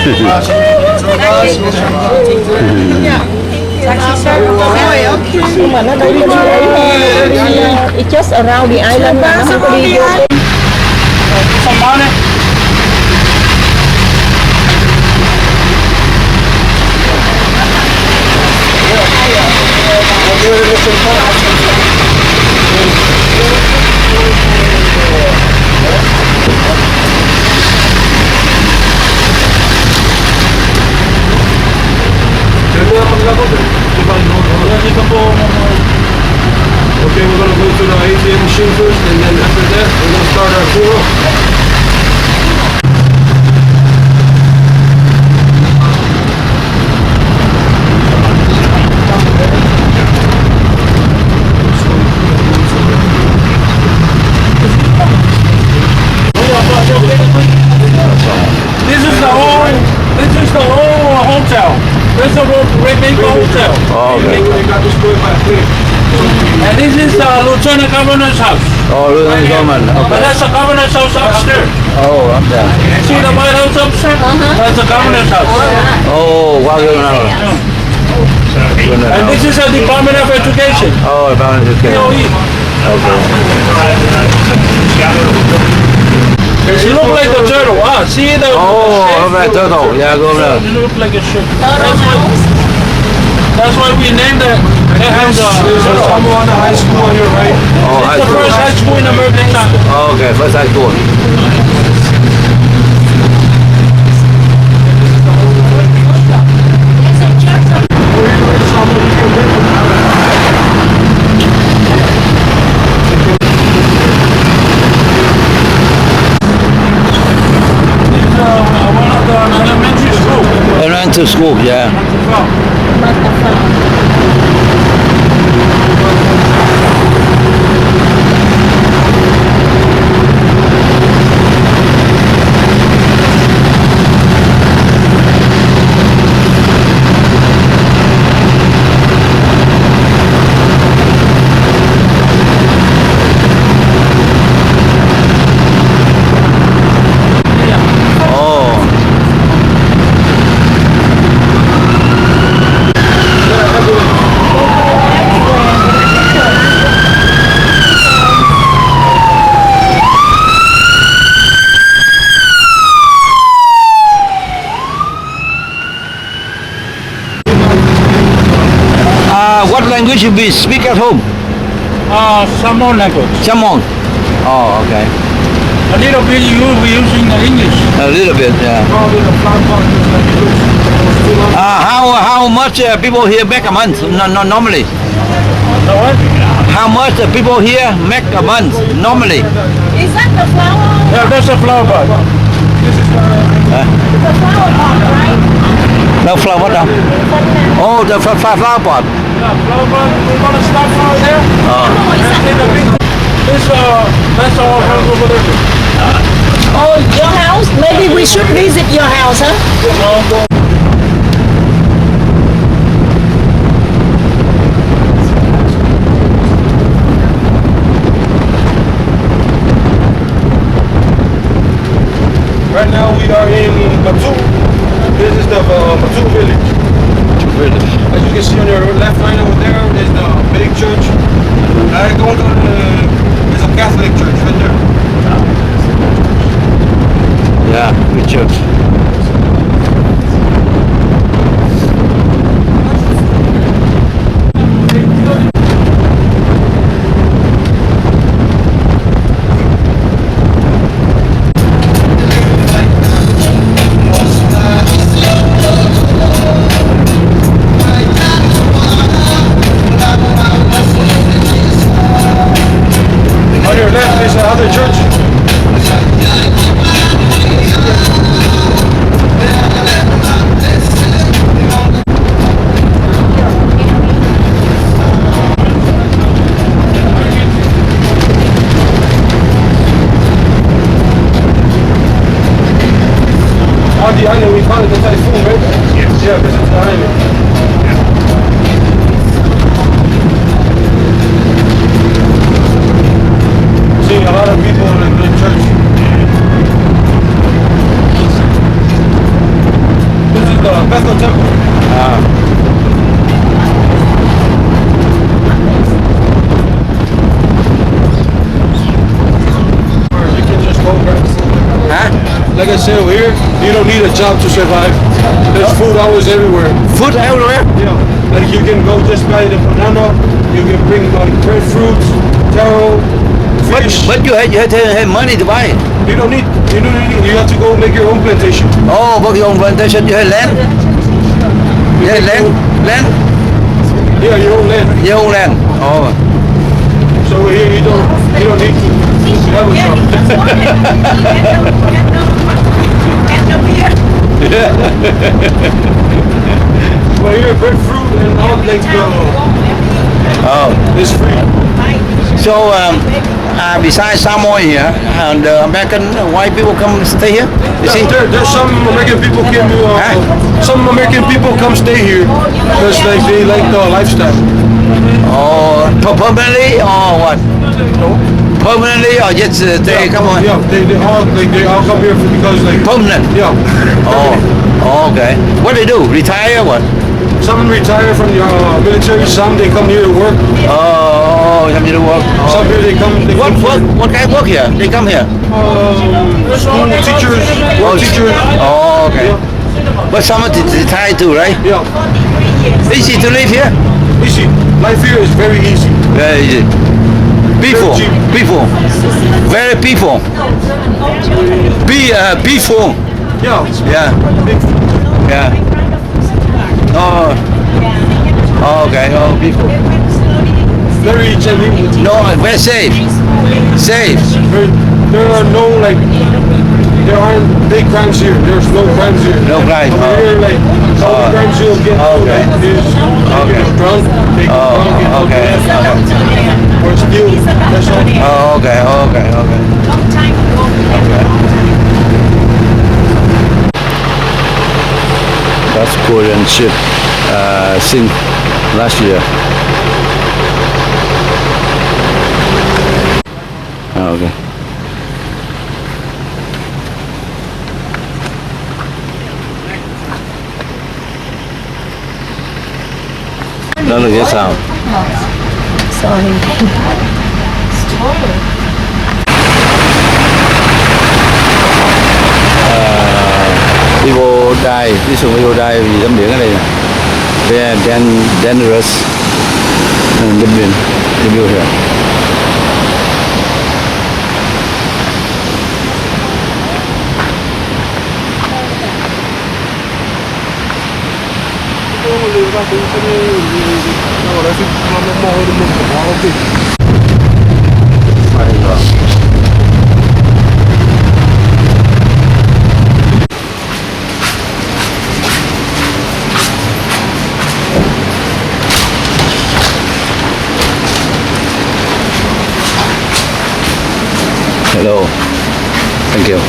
Nhưng mà nó đây it's just around the island mà nó không có đi vô. Xong đó đấy. Okay, we're gonna go to the ATM machine first, and then after that, we're gonna start our tour. This is the whole hotel. This is the Red Hotel. Oh, okay. We got destroyed by a plane. And this is the Lieutenant Governor's house. Oh, Lieutenant Government. But Okay. that's the Governor's house upstairs. Oh, up there. See the White House upstairs? That's the Governor's house. Oh, wow, And this is the Department of Education. Oh, about it. Okay. DOE. Okay. She look like a turtle. Ah, see the Oh, okay, turtle. Yeah, go there. It look like a ship. That's why we named it. It has Someone high school on your right. Oh, high the school. first high school in America. Oh, okay, first high school. One of the elementary school. Elementary school, yeah. Oh. What language you speak at home? Samoan language. Samon. Oh, okay. A little bit you will be using the English. A little bit, yeah. How much people here make a month? Normally. The what? How much people here make a month normally? Is that the flower? Yeah, that's a flower pot. The flower pot, right? No flower now. Oh, the flower pot. Yeah, flower pot. We're gonna stop right there. That's our house over there. Oh, your house? Maybe we should visit your house, huh? Right now we are in Batu. This is the Batu village. As you can see on your left line over there, there's the big church. There's a Catholic church right there. Yeah, big church. On your left is another church. On the island, we call it the typhoon, right? Yes. Yeah, this is the island. Seeing a lot of people in the church. Taco Temple. You can just go grab food. Hả? Like I said over here, you don't need a job to survive. There's food always everywhere. Food everywhere. Yeah. Like you can go just buy the banana, you can bring like breadfruits, taro, fish. But you have money to buy it. You don't need, you have to go make your own plantation. Oh, but your own plantation, you have land? You have land? Land? Yeah, your own land. Your own land. Oh. So over here you don't need to have a job. But here breadfruit and all like Oh. is free. So, besides Samoa here, and American white people come stay here? You see? There's some American people came to, some American people come stay here because like they like the lifestyle. Oh, permanently or what? Permanently or just they come on? Yeah, they all come here because like Permanent. yeah. Oh, okay. What they do? Retire or what? Some retire from the military. Some they come here to work. Oh, some to work. Some here they come. They What come work? for, What kind of work here? They come here. school teachers, work teachers. Oh, okay. But some retired too, right? Yeah, Easy to live here. easy. Life here is very easy. Very easy. Peaceful, cheap. peaceful, very peaceful. Peaceful. Yeah, Yeah, big, yeah. Oh, okay. Oh, peaceful. very genuine. No, very safe. Safe. There are no like, there aren't big crimes here. There's no crimes here. No crime. Over here, like, all the crimes you'll get okay. like, is you get drunk, they get drunk, get okay. or steal. That's all. Oh, okay. Okay. Okay. That's Korean ship sink last year. Oh, okay. Đó là cái sao? Sorry. People die, ví dụ people die vì tắm biển ở đây nè. Very dangerous. Bên biển, the view here. Hello. Thank you.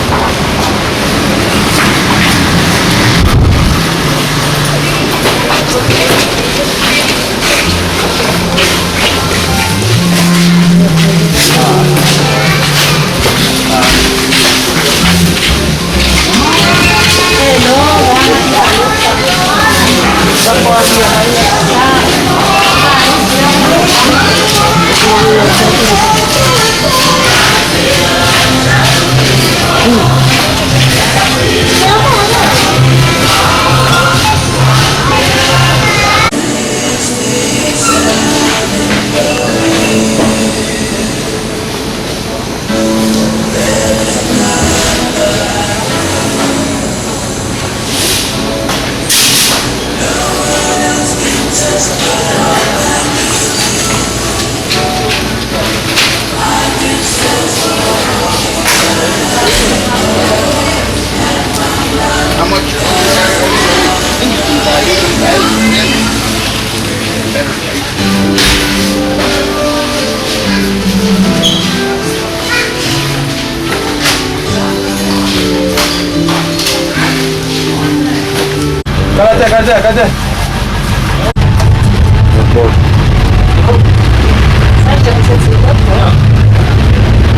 Kaze.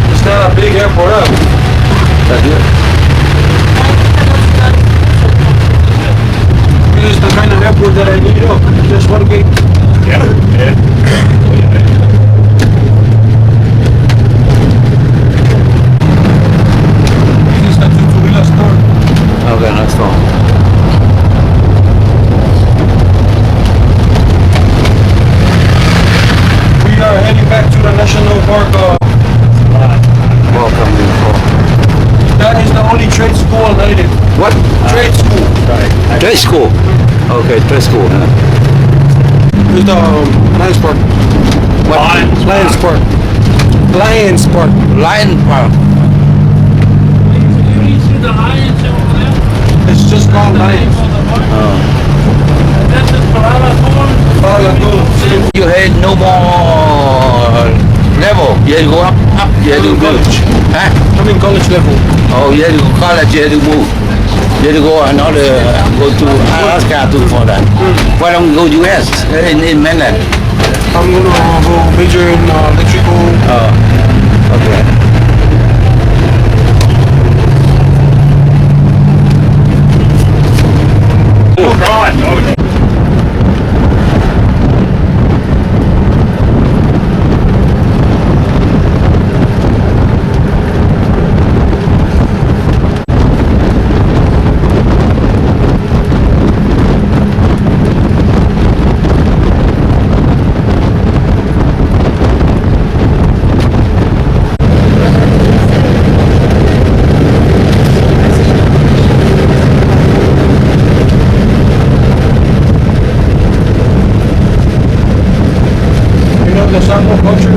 It's not a big airport, huh? That's it. You Lead up. Just one gate. Yeah. This is the two-wheeler store. Okay, next one. We are heading back to the national park. Welcome before. That is the only trade school in Leiden. What? Trade school. Trade school. Okay, trade school. Huh? There's the Lions Park. What? Lions Park. Lions Park. Lion Park. You see the lions over there? It's just called Lions. That's the Parala Corn. You had no more level. You had to go up. You had to go. College. Huh? I'm in college level. Oh, you had to go college. You had to move. You had to go another. Go to Alaska to for that. Why don't you go US in mainland? I'm gonna go major in electrical. Okay. Oh, God. Oh, You know the Sangho culture?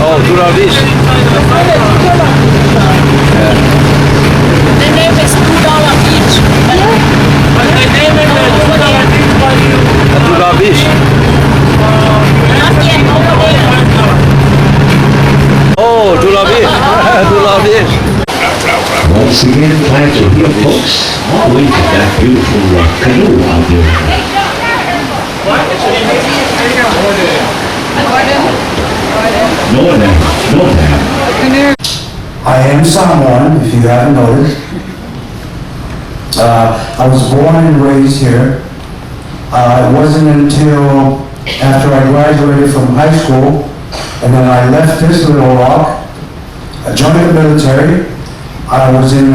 Oh, do all this. The name is $2 each. But they name it Do all this. Not yet over there. Oh, do all this. Do all this. Once again, glad to hear, folks. Always that beautiful canoe out there. No, I am Samoan, if you haven't noticed. I was born and raised here. It wasn't until after I graduated from high school, and then I left this little rock, I joined the military. I was in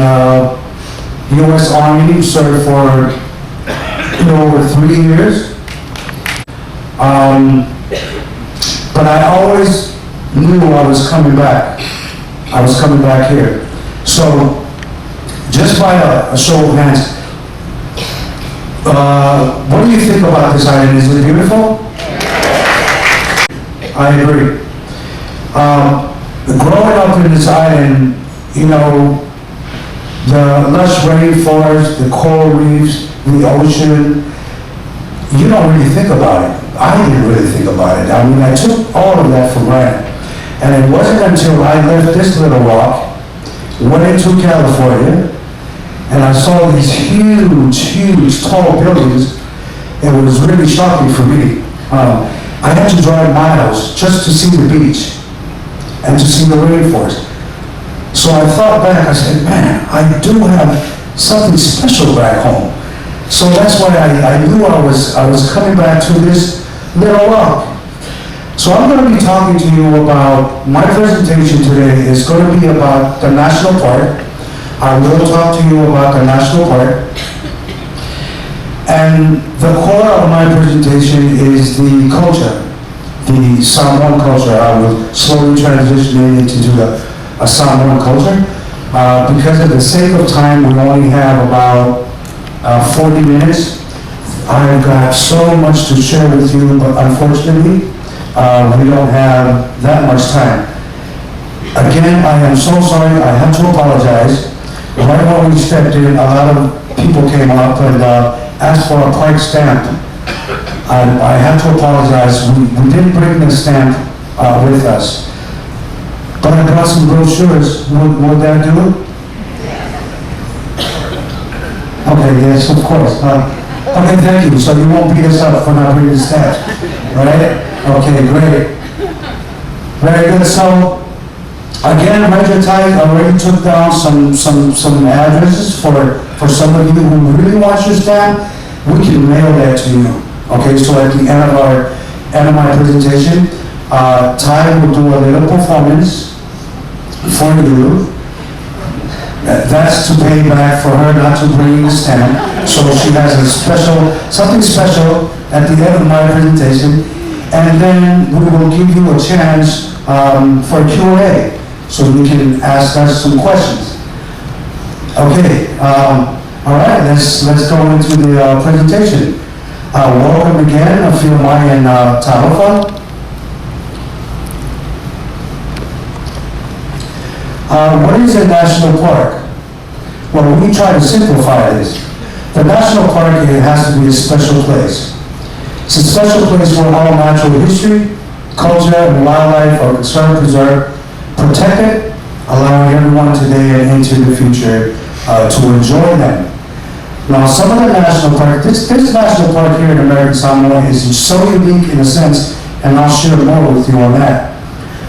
U.S. Army, served for over 3 years. But I always knew I was coming back. I was coming back here. So, just by a show of hands, what do you think about this island? Is it beautiful? I agree. Growing up in this island, the lush rainforest, the coral reefs, the ocean, you don't really think about it. I didn't really think about it. I mean, I took all of that for granted. And it wasn't until I left this little rock, went into California, and I saw these huge, tall buildings. It was really shocking for me. I had to drive miles just to see the beach and to see the rainforest. So I thought back, I said, man, I do have something special back home. So that's why I knew I was coming back to this little rock. So I'm going to be talking to you about, my presentation today is going to be about the National Park. I will talk to you about the National Park. And the core of my presentation is the culture, the Samoan culture. I will slowly transition into a Samoan culture. Because of the sake of time, we only have about 40 minutes. I've got so much to share with you, but unfortunately, we don't have that much time. Again, I am so sorry. I have to apologize. Right when we stepped in, a lot of people came up and asked for a park stamp. I have to apologize. We didn't bring the stamp with us. But I brought some brochures. Would that do? Okay, yes, of course. Okay, thank you. So you won't beat us up for not bringing the stamp, right? Okay, great. Very good. So, again, Ranger Tide already took down some addresses for some of you who really want your stamp. We can mail that to you. Okay, so at the end of my presentation, Tide will do a little performance for you. That's to pay back for her not to bring the stamp. So she has something special at the end of my presentation. And then we will give you a chance for Q&A, so you can ask us some questions. Okay, all right, let's go into the presentation. Welcome again, Afirmai and Talofa. What is a national park? Well, we try to simplify this. The national park, it has to be a special place. It's a special place where all natural history, culture, and wildlife are conserved, preserved, protected, allowing everyone today and into the future to enjoy them. Now, some of the national parks, this national park here in American Samoa is so unique in a sense, and I'll share more with you on that.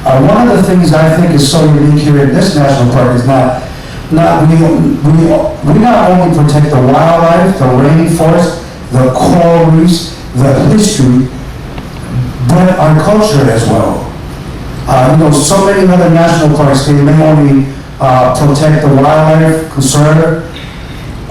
One of the things I think is so unique here in this national park is we not only protect the wildlife, the rainforest, the coral reefs, the history, but our culture as well. So many other national parks, they may only protect the wildlife, conserve,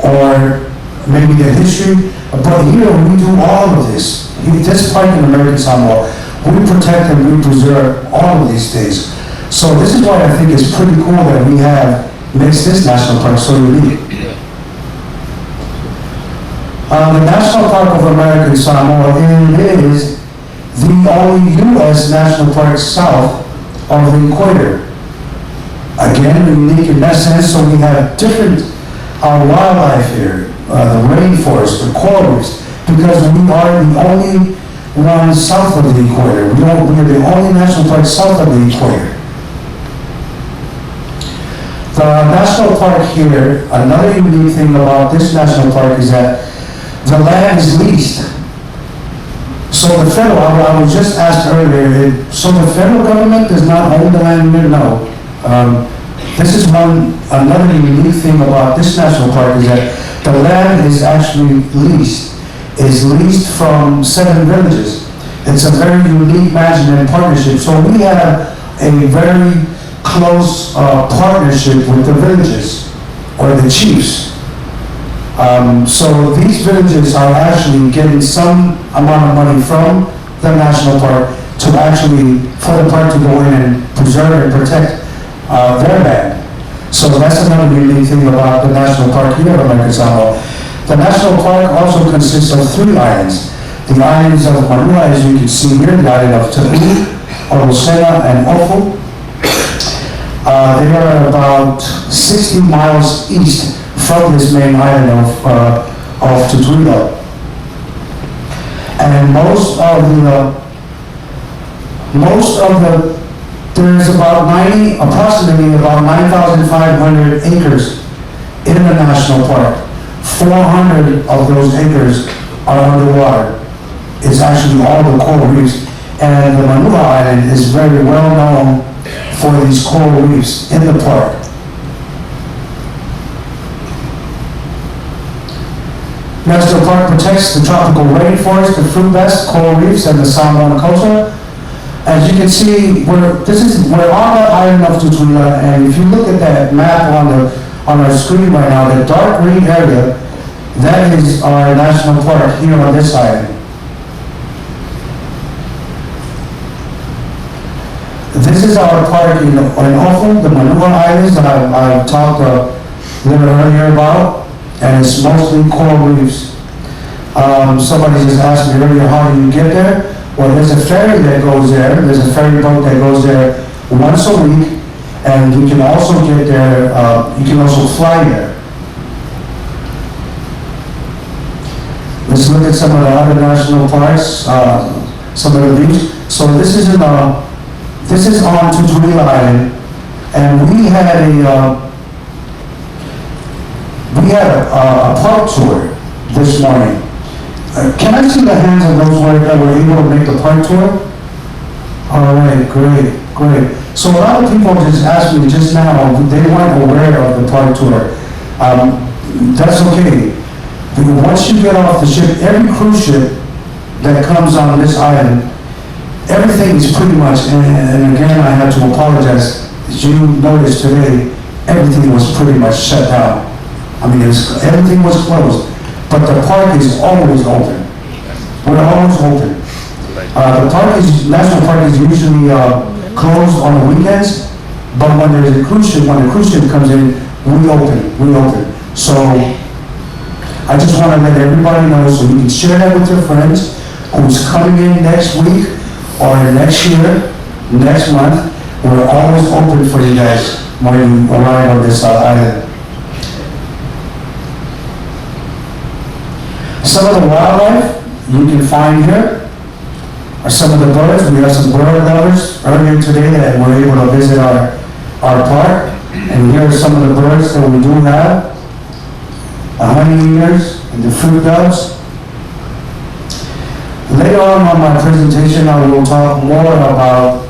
or maybe the history, but here we do all of this. This park in American Samoa, we protect and we preserve all of these things. So this is why I think it's pretty cool that we makes this national park so unique. The National Park of American Samoa is the only U.S. national park south of the equator. Again, unique in that sense, so we have different wildlife here, the rainforest, the coral reefs, because we are the only one south of the equator. We are the only national park south of the equator. The national park here, another unique thing about this national park is that the land is leased. So the federal, I was just asked earlier, so the federal government does not own the land here? No. This is another unique thing about this national park is that the land is actually leased. It's leased from 7 villages. It's a very unique management partnership. So we have a very close partnership with the villages or the chiefs. So these villages are actually getting some amount of money from the national park to actually, for the park to go in and preserve and protect their land. So that's another unique thing about the national park here at American Samoa. The national park also consists of 3 islands. The islands of Manua, as you can see here, the island of Tahui, Orosena, and Ofu. They are about 60 miles east from this main island of Tutuila. And there's approximately about 9,500 acres in the national park. 400 of those acres are underwater. It's actually all the coral reefs. And the Manua Island is very well known for these coral reefs in the park. National Park protects the tropical rainforest, the fruit bats, coral reefs, and the Samoan culture. As you can see, we're on the island of Tutuila, and if you look at that map on our screen right now, the dark green area, that is our national park here on this island. This is our park in Ofu, the Manua Islands that I talked a little earlier about, and it's mostly coral reefs. Somebody just asked me earlier, how do you get there? Well, there's a ferry that goes there. There's a ferry boat that goes there once a week, and you can also get there, you can also fly there. Let's look at some of the other national parks, some of the beaches. So this is on Tutuila Island, and we had a park tour this morning. Can I see the hands of those that were able to make the park tour? All right, great. So a lot of people just asked me just now, they weren't aware of the park tour. That's okay. Once you get off the ship, every cruise ship that comes on this island, everything is pretty much, and again, I have to apologize, as you noticed today, everything was pretty much shut down. I mean, everything was closed, but the park is always open. We're always open. National Park is usually closed on the weekends, but when there's a cruise ship, when the cruise ship comes in, we open. So, I just want to let everybody know so you can share that with your friends who's coming in next week or next year, next month. We're always open for you guys when you arrive on this island. Some of the wildlife you can find here are some of the birds. We have some bird lovers earlier today that were able to visit our park. And here are some of the birds that we do have. The honey eaters and the fruit doves. Later on my presentation, I will talk more about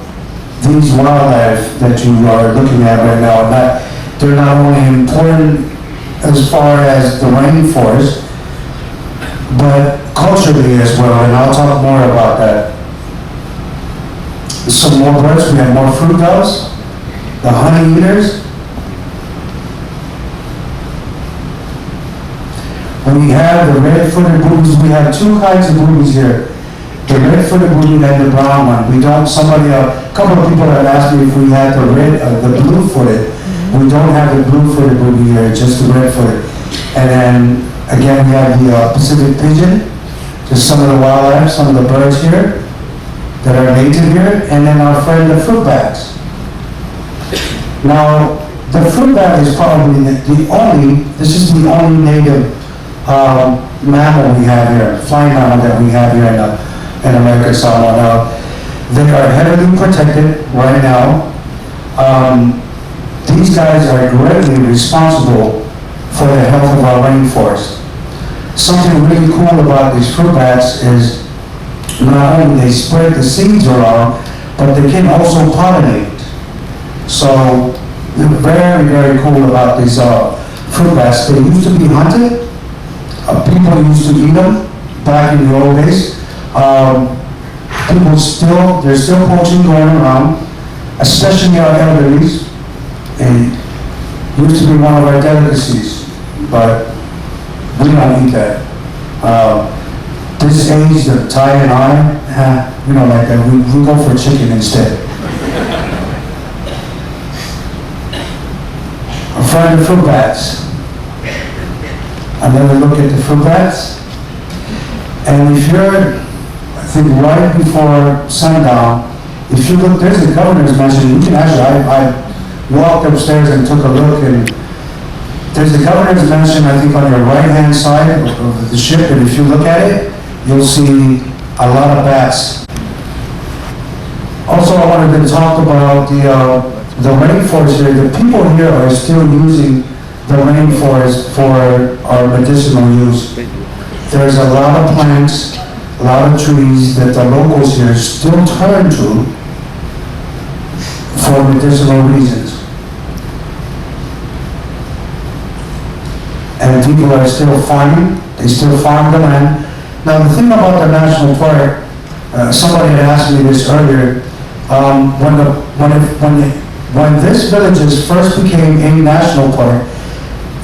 these wildlife that you are looking at right now. They're not only important as far as the rainforest, but culturally as well, and I'll talk more about that. Some more birds, we have more fruit doves, the honey eaters. We have the red-footed boobies. We have 2 kinds of boobies here. The red-footed booby and the brown one. A couple of people have asked me if we had the blue-footed. We don't have the blue-footed booby here, just the red-footed. And then, again, we have the Pacific pigeon, just some of the wildlife, some of the birds here that are native here, and then our friend the fruit bats. Now, the fruit bat is probably this is the only native mammal we have here, flying mammal that we have here in American Samoa. Now, they are heavily protected right now. these guys are greatly responsible for the health of our rainforest. Something really cool about these fruit bats is not only they spread the seeds around, but they can also pollinate. So, they're very, very cool about these fruit bats. They used to be hunted. People used to eat them back in the old days. There's still poaching going around, especially our elderlies. And it used to be one of our delicacies, but we don't eat that. This age, the Ty and I, like that, we go for chicken instead. I'm trying the fruit bats. Another look at the fruit bats. And if you're, I think right before sundown, if you look, there's the governor's mansion. You can actually, I walked upstairs and took a look, and there's the governor's mansion, I think, on your right-hand side of the ship, and if you look at it, you'll see a lot of bats. Also, I wanted to talk about the rainforest here. The people here are still using the rainforest for our medicinal use. There's a lot of plants, a lot of trees that the locals here still turn to for medicinal reasons. And people are still farming, they still farm the land. Now the thing about the national park, somebody had asked me this earlier, when this villages first became a national park,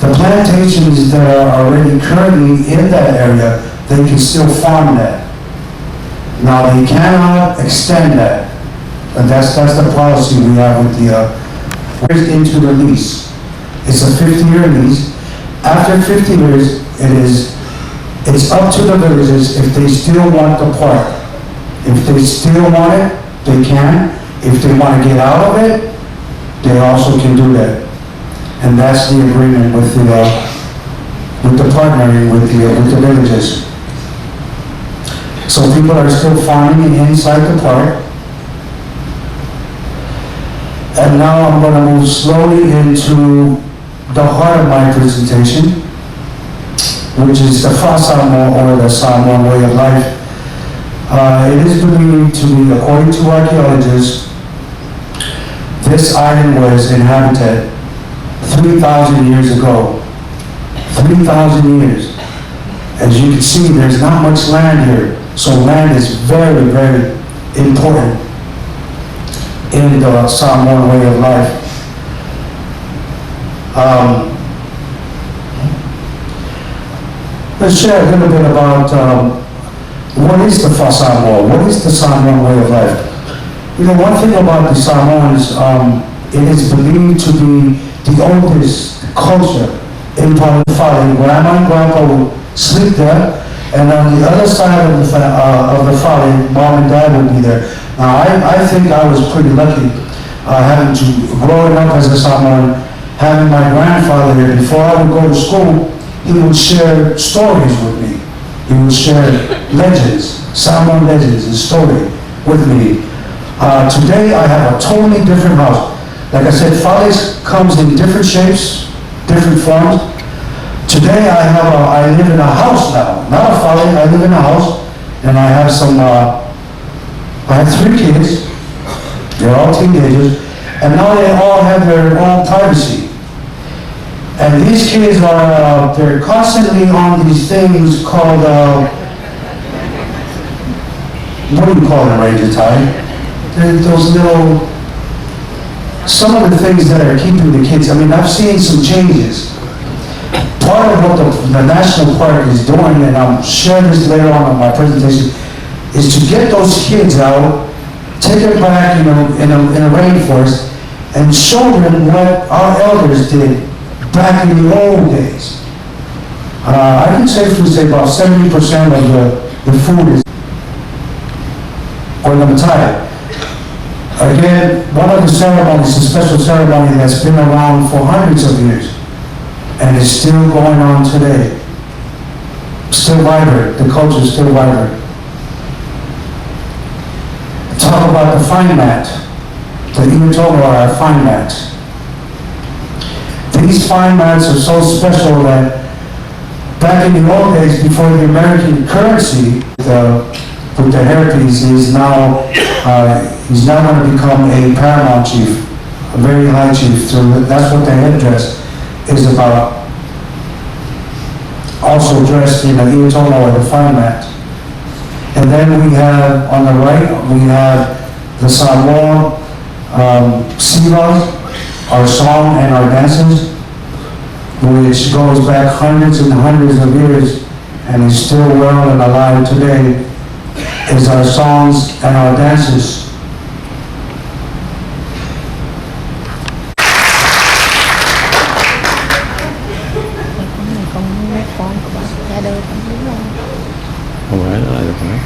the plantations that are already currently in that area, they can still farm that. Now they cannot extend that. And that's the policy we have with the, into the lease. It's a 50-year lease. After 50 years, it's up to the villages if they still want the park. If they still want it, they can. If they want to get out of it, they also can do that. And that's the agreement with the partnering with the villages. So people are still farming inside the park. And now I'm going to move slowly into the heart of my presentation, which is the Fasamo, or the Samoan way of life. It is believed to be, according to archaeologists, this island was inhabited 3,000 years ago. 3,000 years. As you can see, there's not much land here, so land is very, very important in the Samoan way of life. Let's share a little bit about what is the Fasamo, what is the Samoan way of life. One thing about the Samoans, it is believed to be the oldest culture in Palefale. Grandma and grandpa would sleep there, and on the other side of the Fale, mom and dad would be there. Now, I think I was pretty lucky growing up as a Samoan, having my grandfather here. Before I would go to school, he would share stories with me. He would share legends, Samoan legends and story with me. Today I have a totally different house. Like I said, Fales comes in different shapes, different forms. Today I live in a house now, not a Fale. I live in a house, and I have I have 3 kids. They're all teenagers, and now they all have their own privacy. And these kids they're constantly on these things called, what do you call them, Ranger Ty? Those little, some of the things that are keeping the kids, I've seen some changes. Part of what the national park is doing, and I'll share this later on in my presentation, is to get those kids out, take them back, in a rainforest, and show them what our elders did back in the old days. I can safely say about 70% of the food is or the matai. Again, one of the ceremonies, a special ceremony that's been around for hundreds of years and is still going on today. Still vibrant, the culture is still vibrant. Talk about the fine mat, the Iwatoa, our fine mat. these fine mats are so special that back in the old days, before the American currency, with the hairpiece, he's now going to become a paramount chief, a very high chief. So that's what the headdress is about. Also dressed in a Iotolo or the fine mat. And then we have, on the right, we have the Samoa Siva, our song and our dances, which goes back hundreds and hundreds of years and is still well and alive today, is our songs and our dances. Không phải nó lại được hả?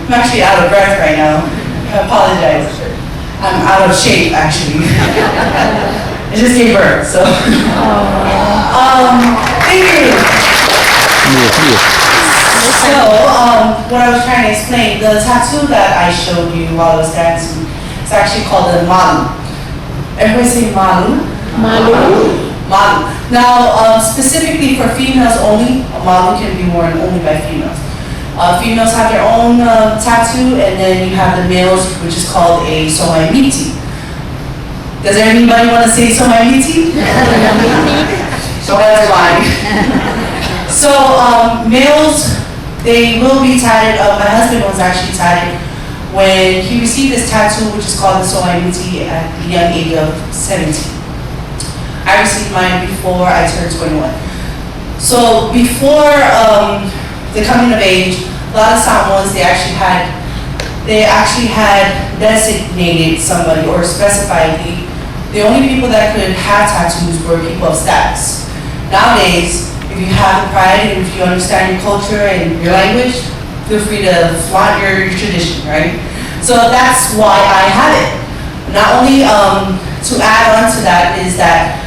I'm actually out of breath right now. I apologize. I'm out of shape, actually. I just gave birth, so. Thank you. So, what I was trying to explain, the tattoo that I showed you while I was dancing, it's actually called a malu. Everybody say malu? Malu. Malu. Now, specifically for females only, a malu can be worn only by females. Females have their own tattoo, and then you have the males, which is called a somaimiti. Does anybody want to say somaimiti? So that's why. So males, they will be tatted. My husband was actually tatted when he received this tattoo, which is called the somaimiti, at the young age of 17. I received mine before I turned 21. So before the coming of age, a lot of Samoans, they actually had designated somebody or specified the only people that could have tattoos were people of status. Nowadays, if you have the pride and if you understand your culture and your language, feel free to flaunt your tradition, right? So that's why I have it. Not only to add on to that is that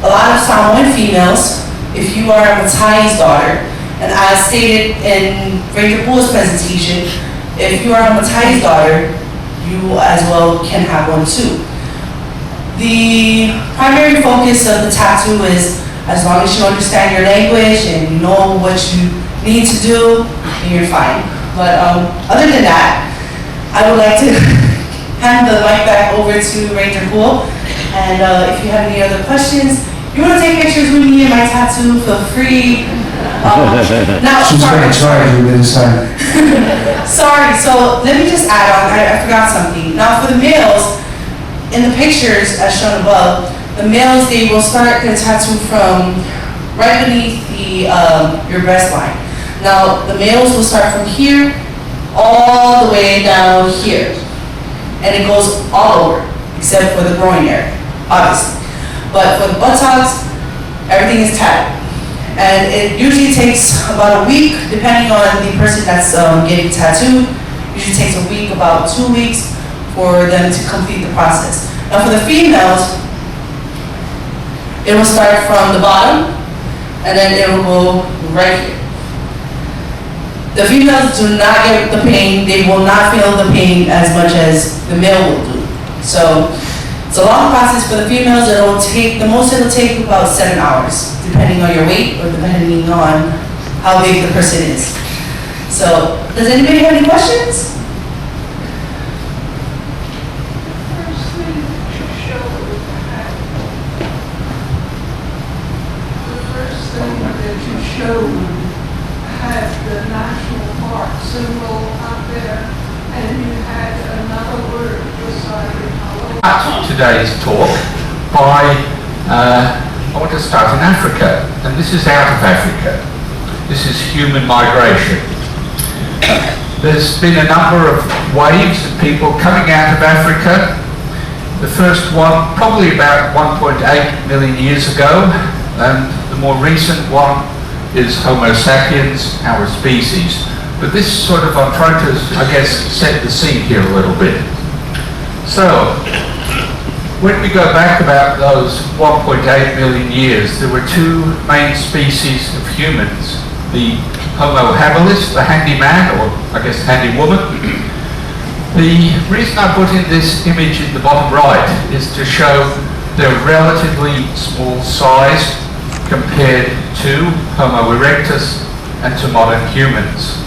a lot of Samoan females, if you are a Matai's daughter, and as stated in Ranger Poole's presentation, if you are a Matai's daughter, you as well can have one too. The primary focus of the tattoo is as long as you understand your language and you know what you need to do, then you're fine. But other than that, I would like to hand the mic back over to Ranger Poole. And if you have any other questions, you want to take pictures with me and my tattoo, feel free. Now, She's going to charge you this time. Sorry, so let me just add on, I forgot something. Now for the males, in the pictures as shown above, The males, they will start their tattoo from right beneath the your breast line. Now, the males will start from here all the way down here, and it goes all over, except for the groin area, obviously. But for the buttocks, everything is tatted. And it usually takes about a week, depending on the person that's getting tattooed. Usually takes a week, about 2 weeks, for them to complete the process. Now for the females, it will start from the bottom, and then it will go right here. The females do not get the pain. They will not feel the pain as much as the male will do. So it's a long process for the females. It'll take, the most it'll take about 7 hours, depending on your weight or depending on how big the person is. So, does anybody have any questions? Had the national park symbol up there, and you had another word beside it. Today's talk by, I want to start in Africa, and this is out of Africa. This is human migration. There's been a number of waves of people coming out of Africa. The first one probably about 1.8 million years ago, and the more recent one is Homo sapiens, our species. But this sort of, I'm trying to, I guess, set the scene here a little bit. So, when we go back about those 1.8 million years, there were two main species of humans. The Homo habilis, the handyman, or I guess handywoman. The reason I put in this image in the bottom right is to show their relatively small size compared to Homo erectus and to modern humans.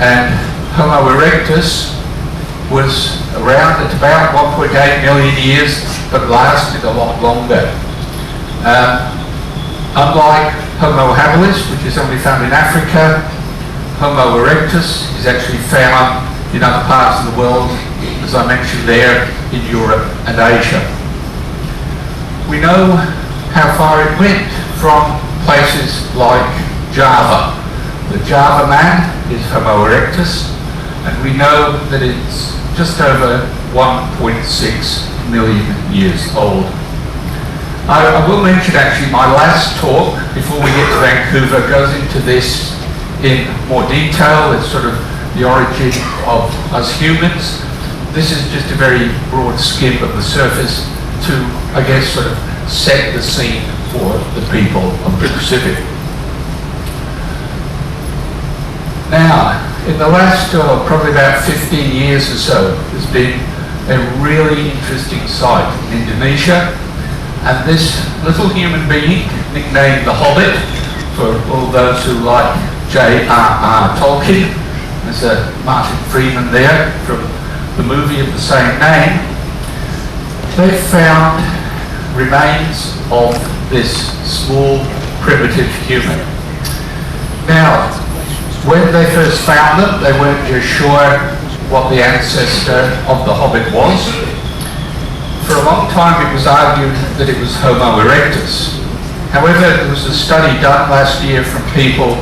And Homo erectus was around at about 1.8 million years, but lasted a lot longer. Unlike Homo habilis, which is only found in Africa, Homo erectus is actually found in other parts of the world, as I mentioned there, in Europe and Asia. We know how far it went from places like Java. The Java man is Homo erectus, and we know that it's just over 1.6 million years old. I will mention actually my last talk before we get to Vancouver goes into this in more detail. It's sort of the origin of us humans. This is just a very broad skim of the surface to, I guess, sort of set the scene for the people of the Pacific. Now, in the last probably about 15 years or so, there's been a really interesting site in Indonesia, and this little human being, nicknamed the Hobbit, for all those who like J.R.R. Tolkien, there's a Martin Freeman there from the movie of the same name. They found remains of this small primitive human. Now, when they first found them, they weren't just sure what the ancestor of the Hobbit was. For a long time it was argued that it was Homo erectus. However, there was a study done last year from people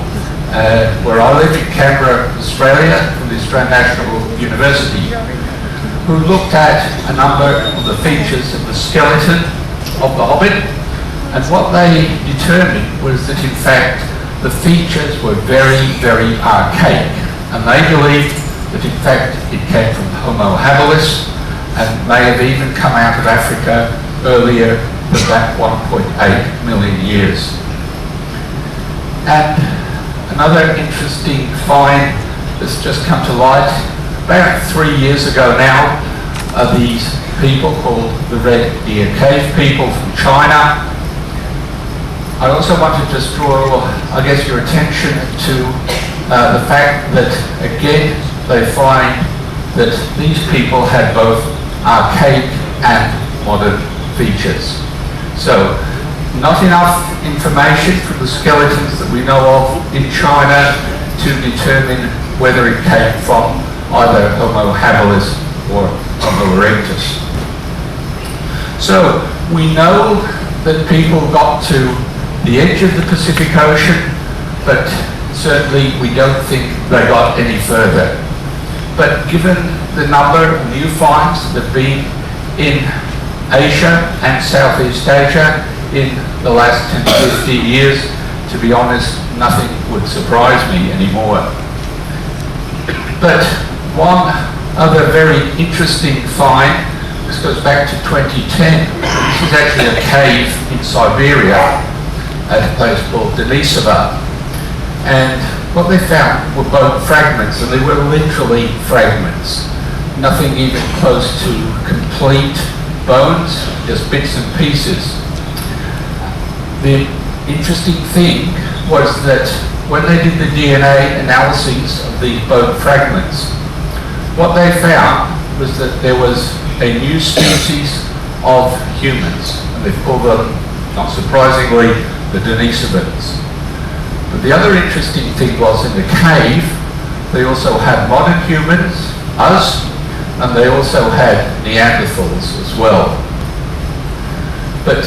where I live in Canberra, Australia, from the Australian National University, who looked at a number of the features of the skeleton of the Hobbit, and what they determined was that in fact the features were very, very archaic, and they believed that in fact it came from Homo habilis and may have even come out of Africa earlier than that 1.8 million years. And another interesting find that's just come to light about 3 years ago now are these people called the Red Deer Cave people from China. I also want to just draw, I guess, your attention to the fact that, again, they find that these people had both archaic and modern features. So, not enough information from the skeletons that we know of in China to determine whether it came from either Homo habilis or Homo erectus. So, We know that people got to the edge of the Pacific Ocean, but certainly we don't think they got any further. But given the number of new finds that have been in Asia and Southeast Asia in the last 10 to 15 years, to be honest, nothing would surprise me anymore. But one other very interesting find, this goes back to 2010. This is actually a cave in Siberia at a place called Denisova. And what they found were bone fragments, and they were literally fragments. Nothing even close to complete bones, just bits and pieces. The interesting thing was that when they did the DNA analyses of these bone fragments, what they found was that there was a new species of humans, and they called them, not surprisingly, the Denisovans. But the other interesting thing was in the cave, they also had modern humans, us, and they also had Neanderthals as well. But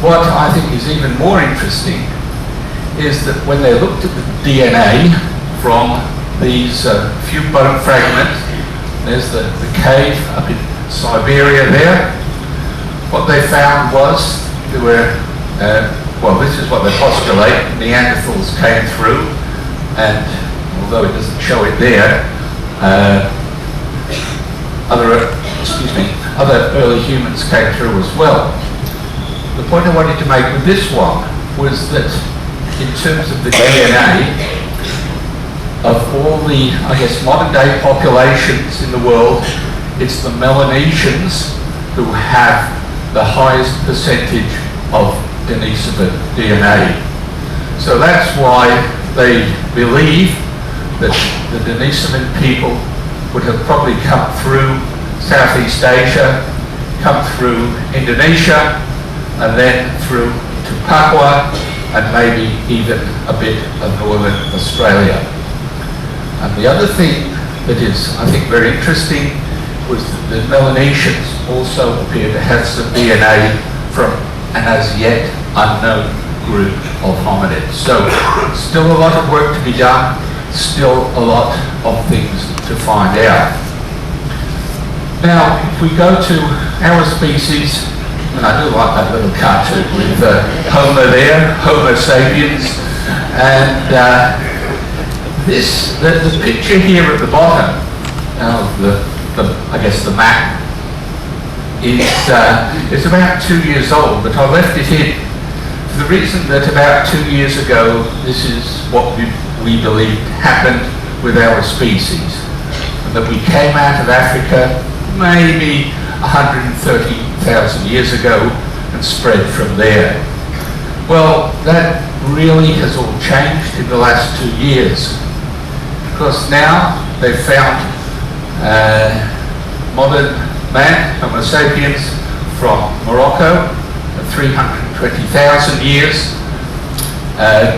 what I think is even more interesting is that when they looked at the DNA from these few bone fragments, there's the cave up in Siberia there, what they found was there were, well, this is what they postulate, Neanderthals came through, and although it doesn't show it there, other early humans came through as well. The point I wanted to make with this one was that in terms of the DNA of all the, I guess, modern day populations in the world, it's the Melanesians who have the highest percentage of Denisovan DNA. So that's why they believe that the Denisovan people would have probably come through Southeast Asia, come through Indonesia, and then through to Papua, and maybe even a bit of northern Australia. And the other thing that is, I think, very interesting was that the Melanesians also appear to have some DNA from an as yet unknown group of hominids. So still a lot of work to be done, still a lot of things to find out. Now, if we go to our species, and I do like that little cartoon with Homer there, Homo sapiens, and the picture here at the bottom of I guess the map is about 2 years old, but I left it in for the reason that about 2 years ago, this is what we believed happened with our species, and that we came out of Africa maybe 130,000 years ago and spread from there. Well, that really has all changed in the last 2 years, because now they've found modern man, Homo sapiens, from Morocco, 320,000 years.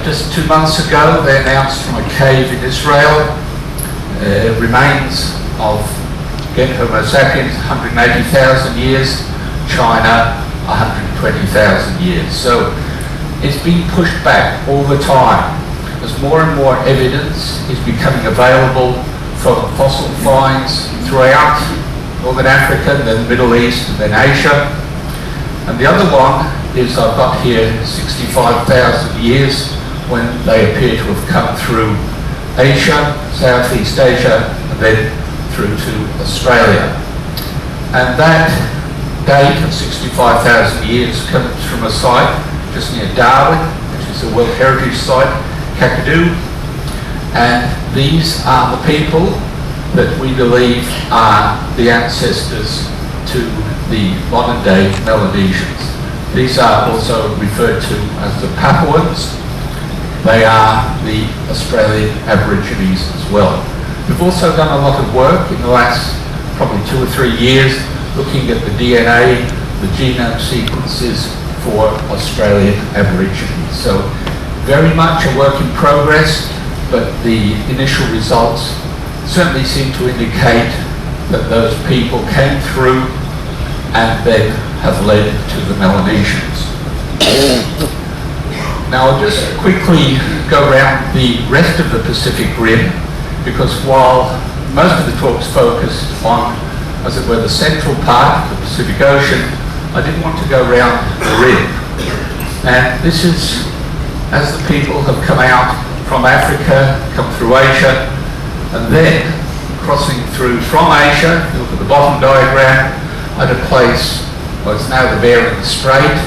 Just 2 months ago, they announced from a cave in Israel remains of, again, Homo sapiens, 180,000 years, China, 120,000 years. So it's been pushed back all the time as more and more evidence is becoming available from fossil finds throughout Northern Africa, then the Middle East, and then Asia. And the other one is, I've got here 65,000 years when they appear to have come through Asia, Southeast Asia, and then through to Australia. And that date of 65,000 years comes from a site just near Darwin, which is a World Heritage Site, Kakadu. And these are the people that we believe are the ancestors to the modern day Melanesians. These are also referred to as the Papuans. They are the Australian Aborigines as well. We've also done a lot of work in the last probably 2 or 3 years looking at the DNA, the genome sequences for Australian Aborigines. So very much a work in progress, but the initial results certainly seem to indicate that those people came through and then have led to the Melanesians. Now I'll just quickly go around the rest of the Pacific Rim, because while most of the talks focused on, as it were, the central part of the Pacific Ocean, I didn't want to go around the rim. And this is as the people have come out from Africa, come through Asia, and then crossing through from Asia, if you look at the bottom diagram, at a place, well, it's now the Bering Strait,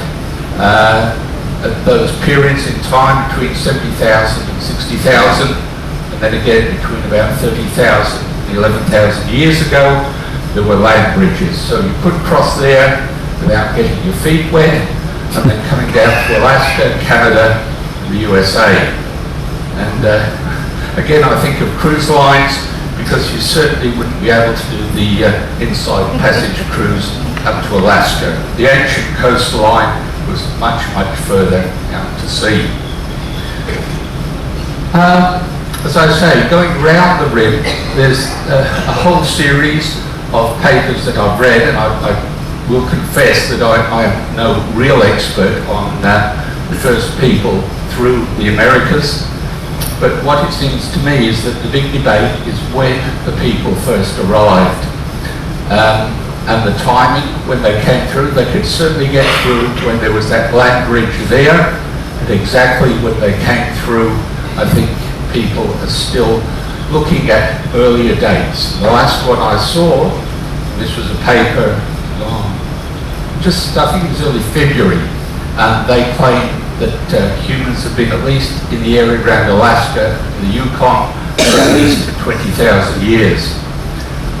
at those periods in time between 70,000 and 60,000, and then again between about 30,000 and 11,000 years ago, there were land bridges. So you could cross there without getting your feet wet, and then coming down to Alaska, Canada, and the USA. And again, I think of cruise lines, because you certainly wouldn't be able to do the inside passage cruise up to Alaska. The ancient coastline was much, much further out to sea. As I say, going round the rim, there's a whole series of papers that I've read, and I will confess that I am no real expert on the first people through the Americas. But what it seems to me is that the big debate is when the people first arrived. And the timing when they came through. They could certainly get through when there was that land bridge there, and exactly when they came through, I think people are still looking at earlier dates. The last one I saw, this was a paper, I think it was early February, and they claimed that humans have been at least in the area around Alaska, the Yukon, for at least 20,000 years.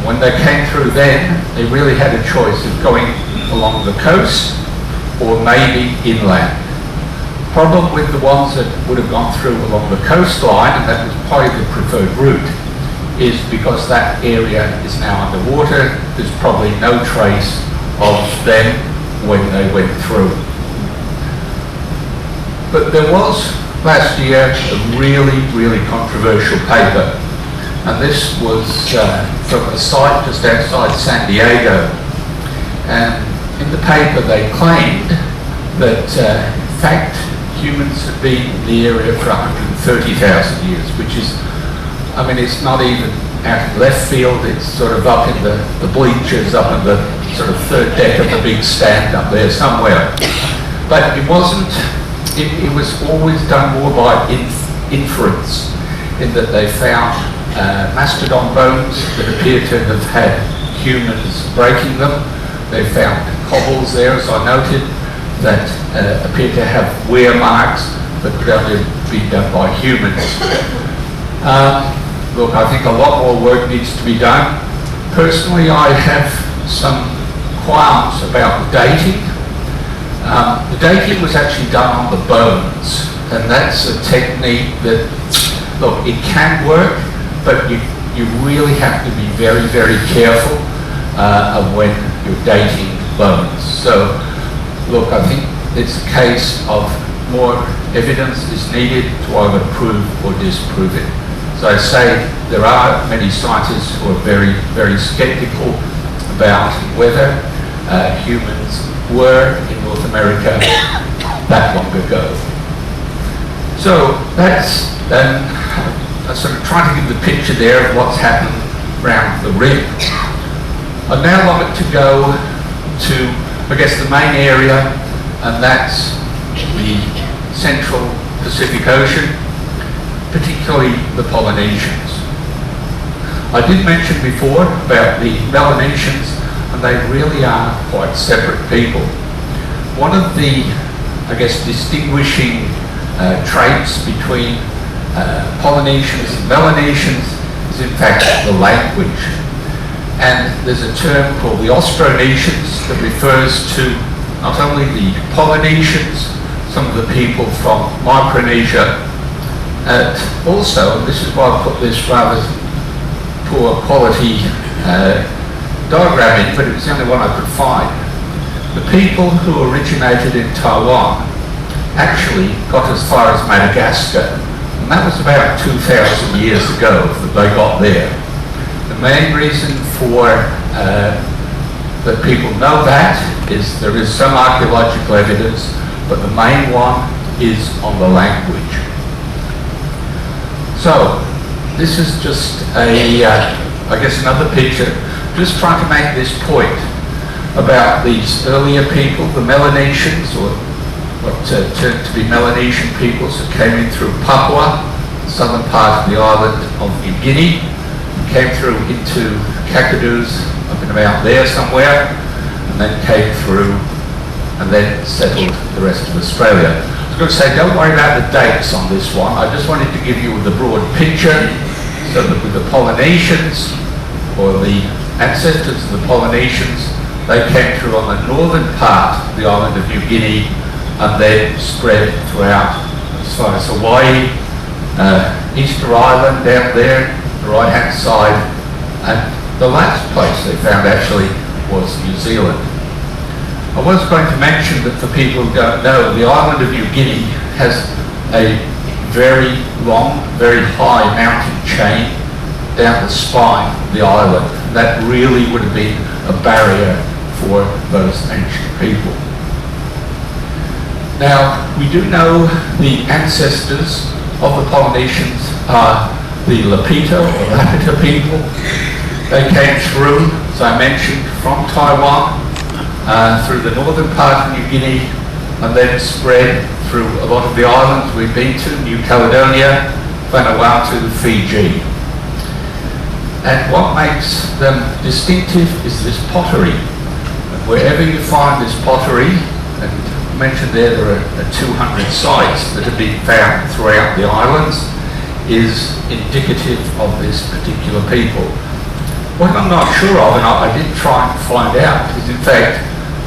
When they came through then, they really had a choice of going along the coast or maybe inland. Problem with the ones that would have gone through along the coastline, and that was probably the preferred route, is because that area is now underwater, there's probably no trace of them when they went through. But there was last year a really, really controversial paper. And this was from a site just outside San Diego. And in the paper they claimed that in fact humans have been in the area for 130,000 years, which is, I mean, it's not even out in left field, it's sort of up in the bleachers, up in the sort of third deck of the big stand up there somewhere. But it wasn't, it was always done more by inference, in that they found mastodon bones that appear to have had humans breaking them. They found cobbles there, as I noted, that appear to have wear marks that could only have been done by humans. Look, I think a lot more work needs to be done. Personally, I have some qualms about the dating. The dating was actually done on the bones, and that's a technique that, look, it can work, but you really have to be very, very careful of when you're dating bones. So, look, I think it's a case of more evidence is needed to either prove or disprove it. So I say there are many scientists who are very, very skeptical about whether humans were in North America that long ago. So that's sort of trying to give the picture there of what's happened around the rim. I'd now like to go to, I guess, the main area, and that's the Central Pacific Ocean, particularly the Polynesians. I did mention before about the Melanesians, and they really are quite separate people. One of the, I guess, distinguishing traits between Polynesians and Melanesians is in fact the language. And there's a term called the Austronesians that refers to not only the Polynesians, some of the people from Micronesia, also, and this is why I put this rather poor quality diagram in, but it was the only one I could find. The people who originated in Taiwan actually got as far as Madagascar, and that was about 2,000 years ago that they got there. The main reason for that people know that is there is some archaeological evidence, but the main one is on the language. So, this is just I guess another picture, just trying to make this point about these earlier people, the Melanesians, or what turned to be Melanesian peoples that came in through Papua, the southern part of the island of New Guinea, came through into Kakadus, up and about there somewhere, and then came through and then settled the rest of Australia. I was going to say, don't worry about the dates on this one. I just wanted to give you the broad picture, so that with the Polynesians, or the ancestors of the Polynesians, they came through on the northern part of the island of New Guinea and then spread throughout as far as Hawaii, Easter Island down there, the right-hand side, and the last place they found actually was New Zealand. I was going to mention that for people who don't know, the island of New Guinea has a very long, very high mountain chain down the spine of the island. That really would have been a barrier for those ancient people. Now, we do know the ancestors of the Polynesians are the Lapita or Lapita people. They came through, as I mentioned, from Taiwan, through the northern part of New Guinea, and then spread through a lot of the islands we've been to, New Caledonia, Vanuatu, Fiji. And what makes them distinctive is this pottery. And wherever you find this pottery, and mentioned there are 200 sites that have been found throughout the islands, is indicative of this particular people. What I'm not sure of, and I did try and find out, is in fact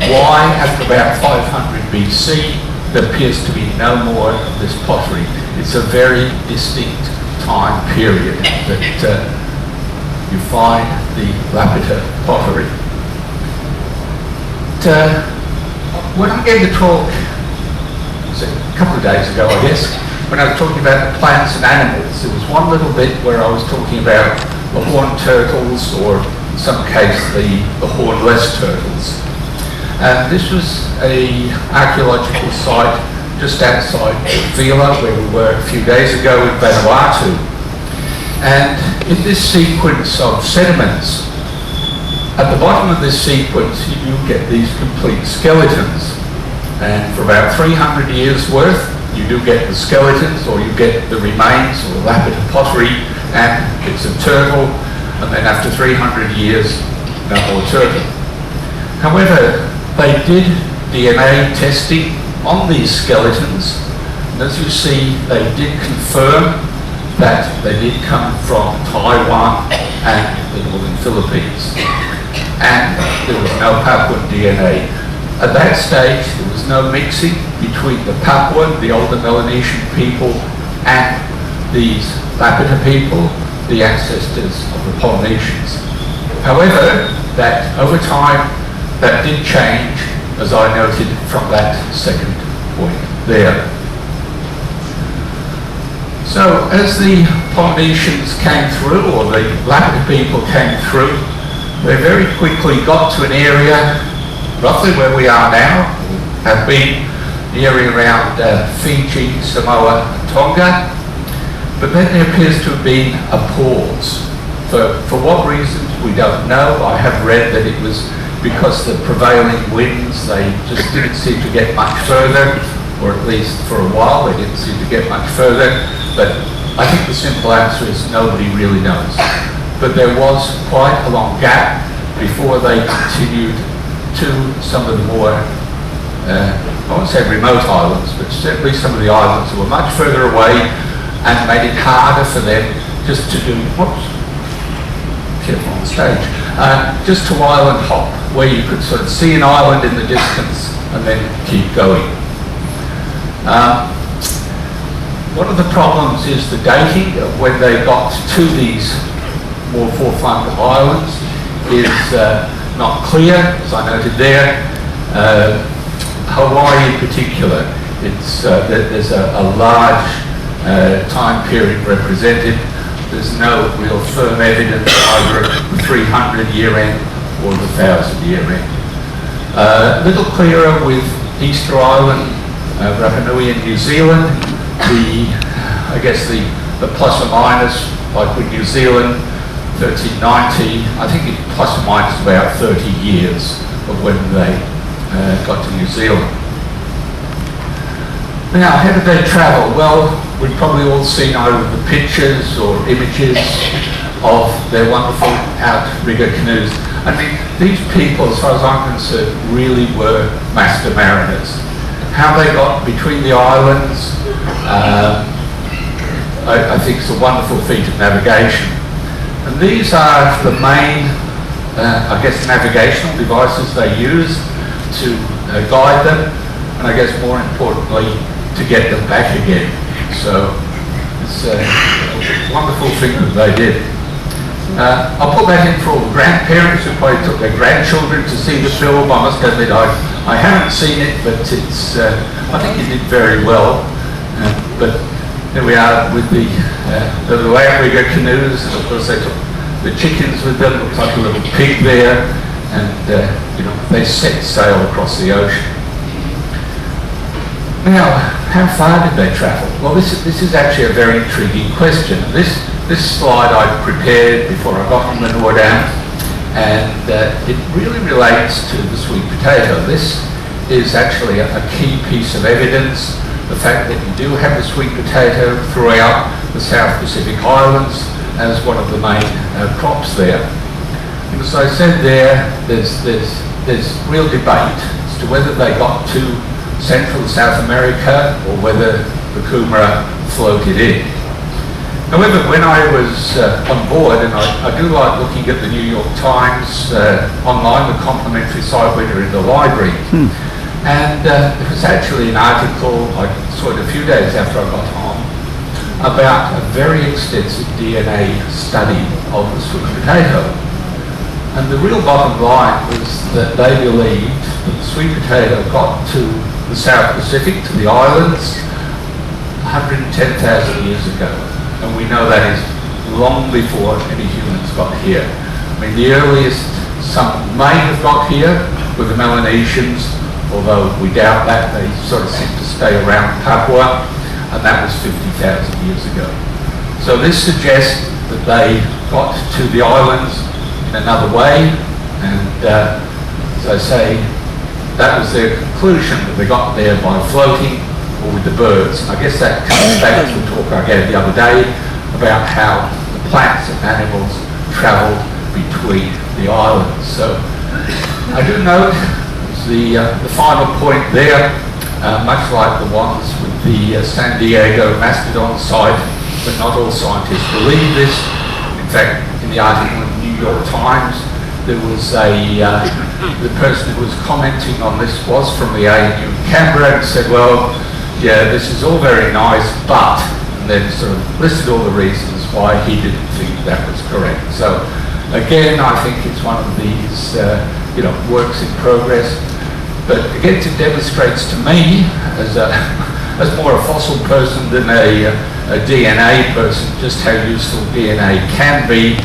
why after about 500 BC there appears to be no more of this pottery. It's a very distinct time period that you find the Lapita pottery. When I gave the talk, a couple of days ago I guess, when I was talking about the plants and animals, there was one little bit where I was talking about the horned turtles, or in some case the hornless turtles. And this was an archaeological site just outside Vila, where we were a few days ago in Vanuatu. And in this sequence of sediments, at the bottom of this sequence, you get these complete skeletons. And for about 300 years worth, you do get the skeletons, or you get the remains, or Lapita pottery, and bits of turtle, and then after 300 years, no more turtle. However, they did DNA testing on these skeletons, and as you see, they did confirm that they did come from Taiwan and the northern Philippines. And there was no Papuan DNA. At that stage, there was no mixing between the Papuan, the older Melanesian people, and these Lapita people, the ancestors of the Polynesians. However, that over time, that did change, as I noted from that second point there. So, as the Polynesians came through, or the Lapita people came through, they very quickly got to an area roughly where we are now, have been the area around Fiji, Samoa and Tonga, but then there appears to have been a pause. For what reason, we don't know. I have read that it was because the prevailing winds, they just didn't seem to get much further, or at least for a while they didn't seem to get much further, but I think the simple answer is nobody really knows. But there was quite a long gap before they continued to some of the more, I won't say remote islands, but certainly some of the islands that were much further away and made it harder for them just to do, whoops, careful on the stage, just to island hop, where you could sort of see an island in the distance and then keep going. One of the problems is the dating of when they got to these more far-flung islands is not clear, as I noted there. Hawaii in particular, there's a large time period represented. There's no real firm evidence either of the 300 year end before the 1,000-year end. A little clearer with Easter Island, Rapa Nui in New Zealand, I guess the plus or minus, like with New Zealand, 1390, I think it plus or minus about 30 years of when they got to New Zealand. Now, how did they travel? Well, we've probably all seen either the pictures or images of their wonderful outrigger canoes. I mean, these people, as far as I'm concerned, really were master mariners. How they got between the islands, I think it's a wonderful feat of navigation. And these are the main, I guess, navigational devices they used to guide them, and I guess more importantly, to get them back again. So it's a wonderful thing that they did. I'll put that in for all the grandparents who probably took their grandchildren to see the film. I must admit I haven't seen it, but it's I think it did very well. But there we are with the outrigger canoes, and of course they took the chickens with them. Looks like a little pig there, and you know, they set sail across the ocean. Now, how far did they travel? Well, this is actually a very intriguing question. This slide I prepared before I got Manure down, and it really relates to the sweet potato. This is actually a key piece of evidence, the fact that you do have the sweet potato throughout the South Pacific Islands as one of the main crops there. And as I said there's real debate as to whether they got to Central South America or whether the Coomera floated in. However, when I was on board, and I do like looking at the New York Times online, the complimentary site when you're in the library, and there was actually an article, I saw it a few days after I got home, about a very extensive DNA study of the sweet potato. And the real bottom line was that they believed that the sweet potato got to the South Pacific, to the islands, 110,000 years ago. And we know that is long before any humans got here. I mean, the earliest some may have got here were the Melanesians, although we doubt that. They sort of seem to stay around Papua, and that was 50,000 years ago. So this suggests that they got to the islands in another way, and as I say, that was their conclusion, that they got there by floating or with the birds. And I guess that comes back to the talk I gave the other day about how the plants and animals travelled between the islands. So I do note the final point there, much like the ones with the San Diego Mastodon site, but not all scientists believe this. In fact, in the article in the New York Times, there was the person who was commenting on this was from the ANU in Canberra, and said, well, yeah, this is all very nice, but, and then sort of listed all the reasons why he didn't think that was correct. So again, I think it's one of these works in progress, but again, it demonstrates to me as more a fossil person than a DNA person just how useful DNA can be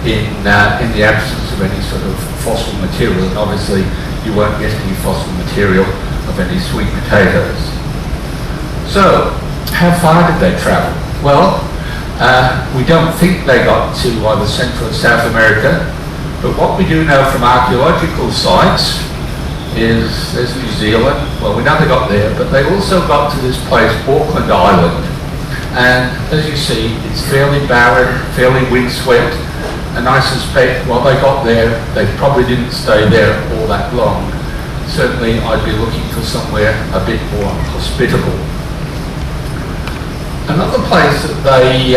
in the absence of any sort of fossil material. And obviously you won't get any fossil material of any sweet potatoes. So how far did they travel? Well, we don't think they got to either Central or South America, but what we do know from archaeological sites is there's New Zealand. Well, we know they got there, but they also got to this place, Auckland Island, and as you see, it's fairly barren, fairly windswept. And I suspect while they got there, they probably didn't stay there all that long. Certainly I'd be looking for somewhere a bit more hospitable. Another place that they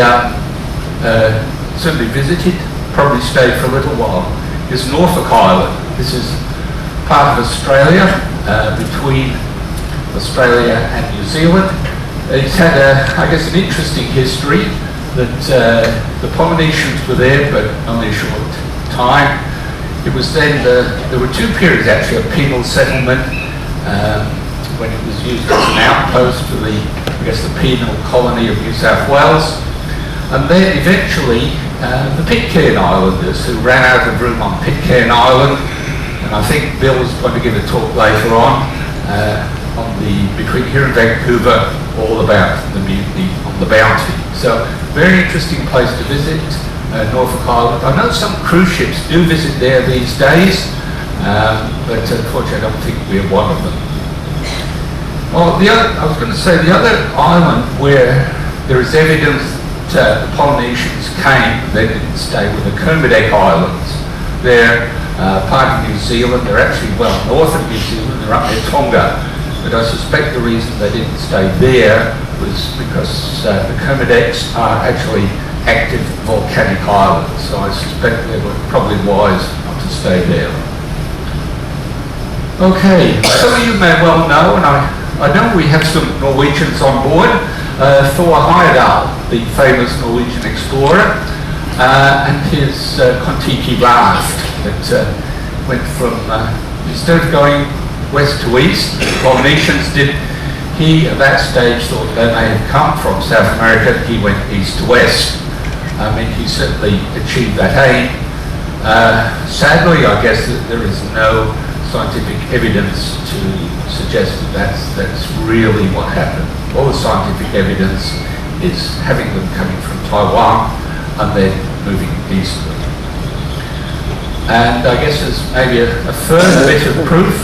certainly visited, probably stayed for a little while, is Norfolk Island. This is part of Australia, between Australia and New Zealand. It's had, I guess, an interesting history. That the Polynesians were there, but only a short time. It was then, there were two periods actually of penal settlement, when it was used as an outpost for the penal colony of New South Wales. And then eventually, the Pitcairn Islanders, who ran out of room on Pitcairn Island, and I think Bill's going to give a talk later on between here and Vancouver, all about the mutiny on the Bounty. So, very interesting place to visit, Norfolk Island. I know some cruise ships do visit there these days, but unfortunately I don't think we're one of them. Well, I was going to say, the other island where there is evidence that the Polynesians came, they didn't stay, with the Kermadec Islands. They're part of New Zealand. They're actually well north of New Zealand. They're up near Tonga. But I suspect the reason they didn't stay there was because the Kermadecs are actually active volcanic islands. So I suspect they were probably wise not to stay there. Okay, some of you may well know, and I know we have some Norwegians on board. Thor Heyerdahl, the famous Norwegian explorer, and his Kon-Tiki raft that went from, instead of going west to east, the Polynesians did, he at that stage thought they may have come from South America, he went east to west. I mean, he certainly achieved that aim. Sadly, I guess that there is no scientific evidence to suggest that that's really what happened. All the scientific evidence is having them coming from Taiwan and then moving eastward. And I guess there's maybe a further bit of proof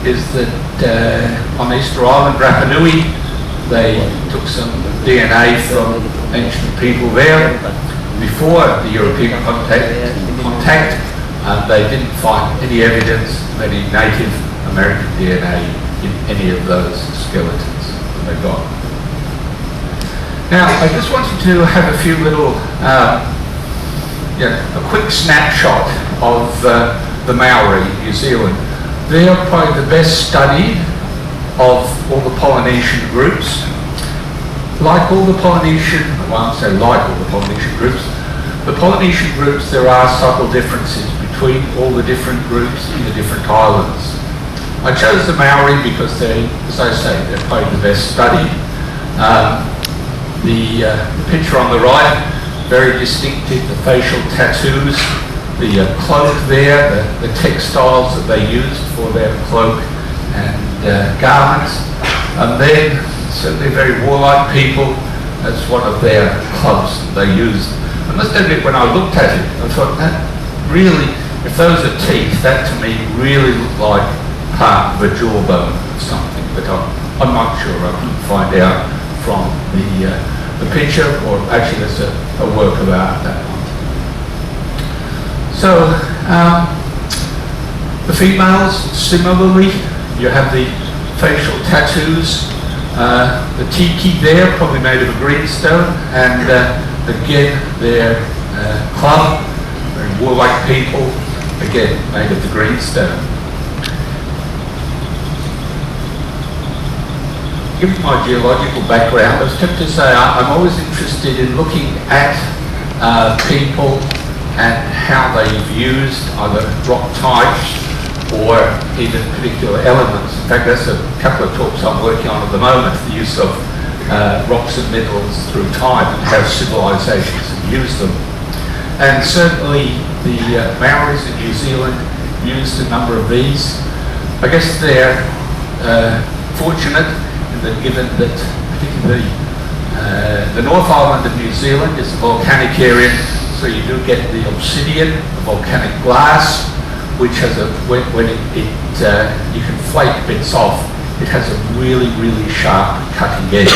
is that on Easter Island, Rapa Nui, they took some DNA from ancient people there before the European contact, and they didn't find any evidence of any Native American DNA in any of those skeletons that they got. Now, I just wanted to have a few little, a quick snapshot of the Maori, New Zealand. They are probably the best studied of all the Polynesian groups. Like all the Polynesian, well, I won't say like all the Polynesian groups, the Polynesian groups, there are subtle differences between all the different groups in the different islands. I chose the Maori because they, as I say, they're probably the best studied. The picture on the right, very distinctive, the facial tattoos, the cloak there, the textiles that they used for their cloak and garments, and then certainly very warlike people, as one of their clubs that they used. I must admit, when I looked at it, I thought that really, if those are teeth, that to me really looked like part of a jawbone or something, but I'm not sure. I couldn't find out from the picture, or actually there's a work of art, that one. So, the females, similarly, you have the facial tattoos, the tiki there, probably made of a greenstone, and again, their club, very warlike people, again, made of the greenstone. Given my geological background, I was tempted to say I'm always interested in looking at people and how they've used either rock types or even particular elements. In fact, that's a couple of talks I'm working on at the moment, the use of rocks and minerals through time and how civilizations have used them. And certainly the Maoris in New Zealand used a number of these. I guess they're fortunate in that, given that particularly the North Island of New Zealand is a volcanic area, so you do get the obsidian, the volcanic glass, which has a, when you can flake bits off, it has a really, really sharp cutting edge.